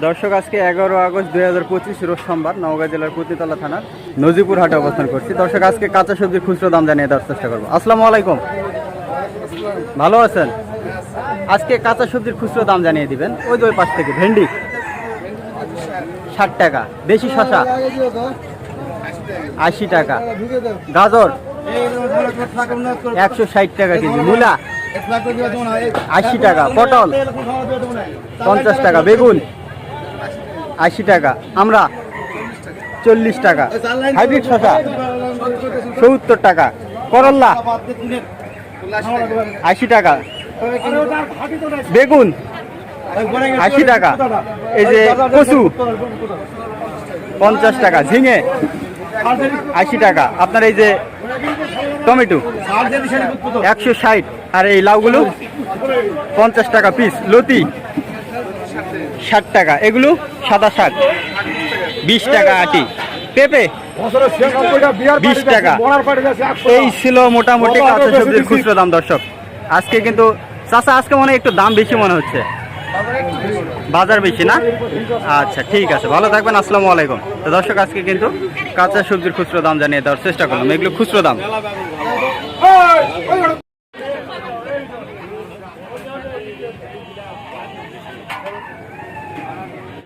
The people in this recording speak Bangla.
দর্শক আজকে 11 আগস্ট 2025 রোজ সোমবার নওগাঁ জেলার কুতিতলা থানার নজিপুর হাটে অবস্থান করছি। দর্শক আজকে কাঁচা সবজির খুচরো দাম জানিয়ে দেওয়ার চেষ্টা করবো। আসসালামু আলাইকুম, ভালো আছেন? আজকে কাঁচা সবজির খুচরো দাম জানিয়ে দিবেন। ওই দুই পাশ থেকে ভেন্ডি 60 টাকা, দেশি শসা 80 টাকা, গাজর 160 টাকা কেজি, মূলা 80 টাকা, পটল 50 টাকা, বেগুন 80 টাকা, আমরা 40 টাকা, হাইব্রিড শসা 70 টাকা, করল্লা 80 টাকা, বেগুন 80 টাকা, এই যে কচু 50 টাকা, ঝিঙে 80 টাকা, আপনার এই যে টমেটো 160, আর এই লাউগুলো 50 টাকা পিস, লতি 60 টাকা, এগুলো সাদা শাক 20 টাকা আটি, পেঁপে 20 টাকা। এই ছিল মোটামুটি কাঁচা সবজির খুচরো দাম। দর্শক আজকে কিন্তু চাচা আজকে মনে হয় একটু দাম বেশি মনে হচ্ছে, বাজার বেশি না? আচ্ছা ঠিক আছে, ভালো থাকবেন, আসসালামু আলাইকুম। তো দর্শক আজকে কিন্তু কাঁচা সবজির খুচরো দাম জানিয়ে দেওয়ার চেষ্টা করলাম, এগুলো খুচরো দাম।